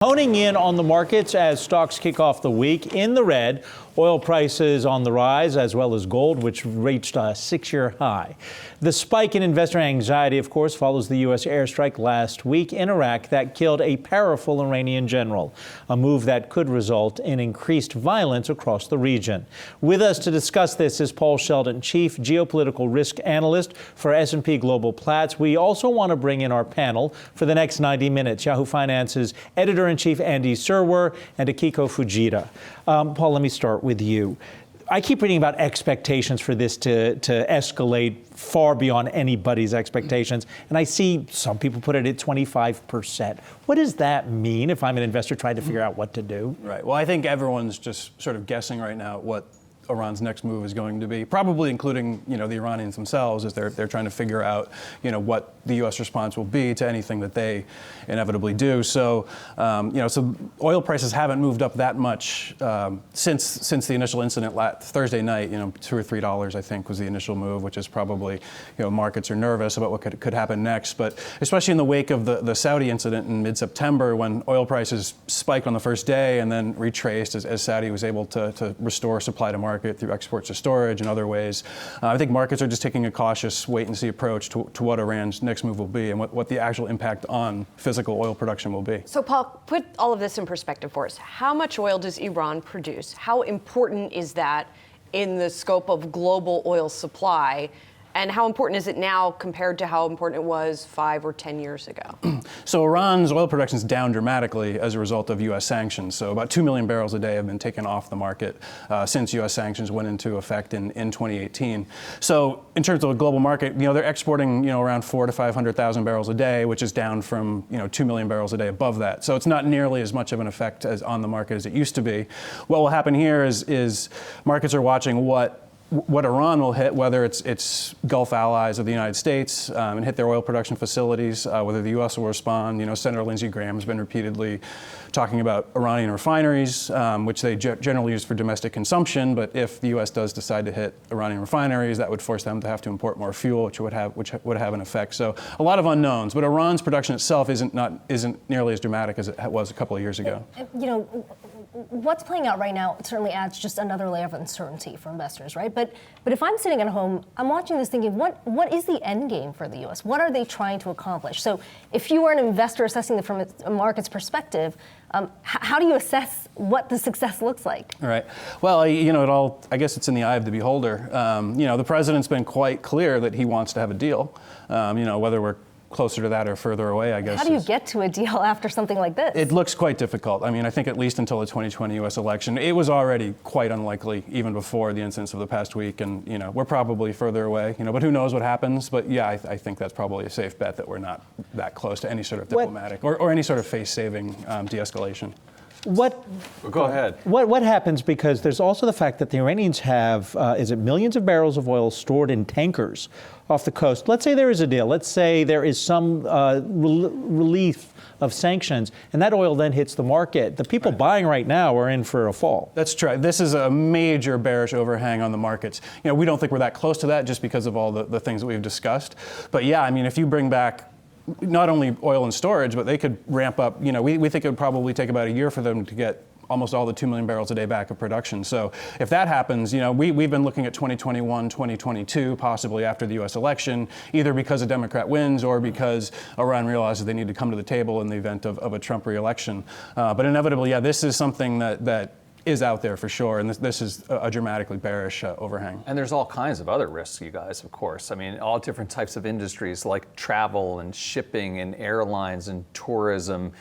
Honing in on the markets as stocks kick off the week in the red. Oil prices on the rise, as well as gold, which reached a 6-year high. The spike in investor anxiety, of course, follows the U.S. airstrike last week in Iraq that killed a powerful Iranian general, a move that could result in increased violence across the region. With us to discuss this is Paul Sheldon, Chief Geopolitical Risk Analyst for S&P Global Platts. We also want to bring in our panel for the next 90 minutes, Yahoo Finance's Editor-in-Chief Andy Serwer and Aikiko Fujita. Paul, let me start with you. I keep reading about expectations for this to escalate far beyond anybody's expectations, and I see some people put it at 25%. What does that mean if I'm an investor trying to figure out what to do? Right. Well, I think everyone's just sort of guessing right now what Iran's next move is going to be, probably including, the Iranians themselves, as they're trying to figure out, what the U.S. response will be to anything that they inevitably do. So, so oil prices haven't moved up that much since the initial incident Thursday night. $2 or $3, I think, was the initial move, which is probably, markets are nervous about what could happen next. But especially in the wake of the Saudi incident in mid-September, when oil prices spiked on the first day and then retraced as Saudi was able to restore supply to market through exports to storage and other ways. I think markets are just taking a cautious wait-and-see approach to what Iran's next move will be and what the actual impact on physical oil production will be. So, Paul, put all of this in perspective for us. How much oil does Iran produce? How important is that in the scope of global oil supply? And how important is it now compared to how important it was 5 or 10 years ago? So Iran's oil production is down dramatically as a result of U.S. sanctions. So about 2 million barrels a day have been taken off the market since U.S. sanctions went into effect in 2018. So in terms of a global market, they're exporting, around 400,000 to 500,000 barrels a day, which is down from, 2 million barrels a day above that. So it's not nearly as much of an effect on the market as it used to be. What will happen here is markets are watching what Iran will hit, whether it's Gulf allies of the United States and hit their oil production facilities, whether the U.S. will respond. Senator Lindsey Graham has been repeatedly talking about Iranian refineries, which they generally use for domestic consumption. But if the U.S. does decide to hit Iranian refineries, that would force them to have to import more fuel, which would have an effect. So a lot of unknowns. But Iran's production itself isn't nearly as dramatic as it was a couple of years ago. What's playing out right now certainly adds just another layer of uncertainty for investors, right? But if I'm sitting at home, I'm watching this thinking, what is the end game for the U.S.? What are they trying to accomplish? So if you are an investor assessing it from a market's perspective, how do you assess what the success looks like? All right. Well, I guess it's in the eye of the beholder. The president's been quite clear that he wants to have a deal. Whether we're closer to that or further away, I guess. How do you get to a deal after something like this? It looks quite difficult. I think at least until the 2020 U.S. election, it was already quite unlikely, even before the incidents of the past week. And, we're probably further away, but who knows what happens. But yeah, I think that's probably a safe bet that we're not that close to any sort of diplomatic or any sort of face-saving de-escalation. Go ahead. What happens, because there's also the fact that the Iranians have, millions of barrels of oil stored in tankers off the coast. Let's say there is a deal. Let's say there is some relief of sanctions, and that oil then hits the market. The people buying right now are in for a fall. That's true. This is a major bearish overhang on the markets. We don't think we're that close to that just because of all the things that we've discussed. But yeah, if you bring back not only oil and storage, but they could ramp up. We think it would probably take about a year for them to get almost all the 2 million barrels a day back of production. So if that happens, we've been looking at 2021, 2022, possibly after the U.S. election, either because a Democrat wins or because Iran realizes they need to come to the table in the event of a Trump re-election. But inevitably, this is something that is out there for sure, and this is a dramatically bearish overhang. And there's all kinds of other risks, you guys, of course. All different types of industries like travel and shipping and airlines and tourism,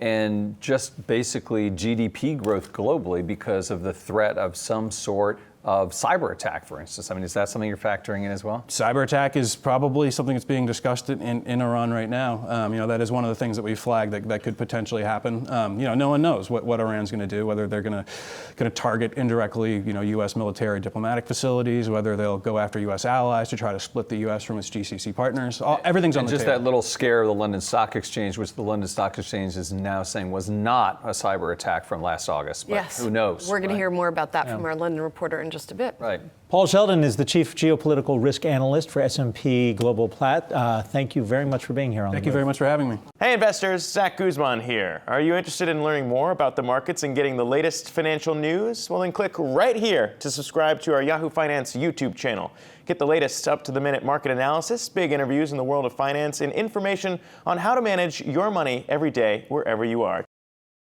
and just basically GDP growth globally because of the threat of some sort of cyber attack, for instance. Is that something you're factoring in as well? Cyber attack is probably something that's being discussed in Iran right now. That is one of the things that we flagged that could potentially happen. No one knows what Iran's going to do, whether they're going to target indirectly, U.S. military diplomatic facilities, whether they'll go after U.S. allies to try to split the U.S. from its GCC partners. Everything's on the table. And just that little scare of the London Stock Exchange, which the London Stock Exchange is now saying was not a cyber attack from last August. But yes. Who knows? We're going to hear more about that from our London reporter in just a bit. Right. Paul Sheldon is the Chief Geopolitical Risk Analyst for S&P Global Platts. Thank you very much for being here on Thank you very much for having me. Hey investors, Zach Guzman here. Are you interested in learning more about the markets and getting the latest financial news? Well, then click right here to subscribe to our Yahoo Finance YouTube channel. Get the latest up-to-the-minute market analysis, big interviews in the world of finance, and information on how to manage your money every day wherever you are.